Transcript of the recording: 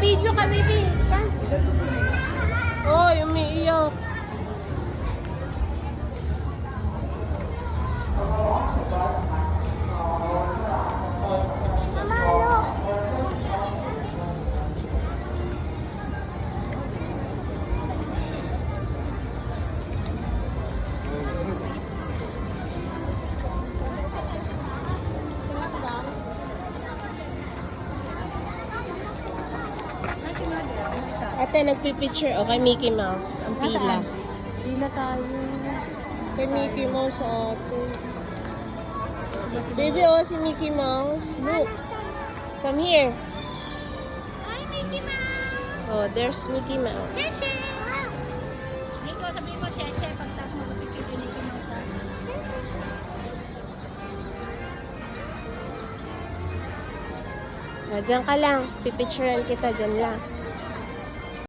Video ka, baby. Yan. Oy, umiiyak. Ate, nagpipicture. O, kay Mickey Mouse. Ang pila. Pila tayo. Kay Mickey Mouse, ate. Baby, oh, si Mickey Mouse. Look. Come here. Hi, Mickey Mouse! Oh, there's Mickey Mouse. Cheche! Nico, sabihin mo, Cheche, pagtas mo sa picture ni Mickey Mouse. Diyan ka lang. Pipicturean kita. Diyan lang.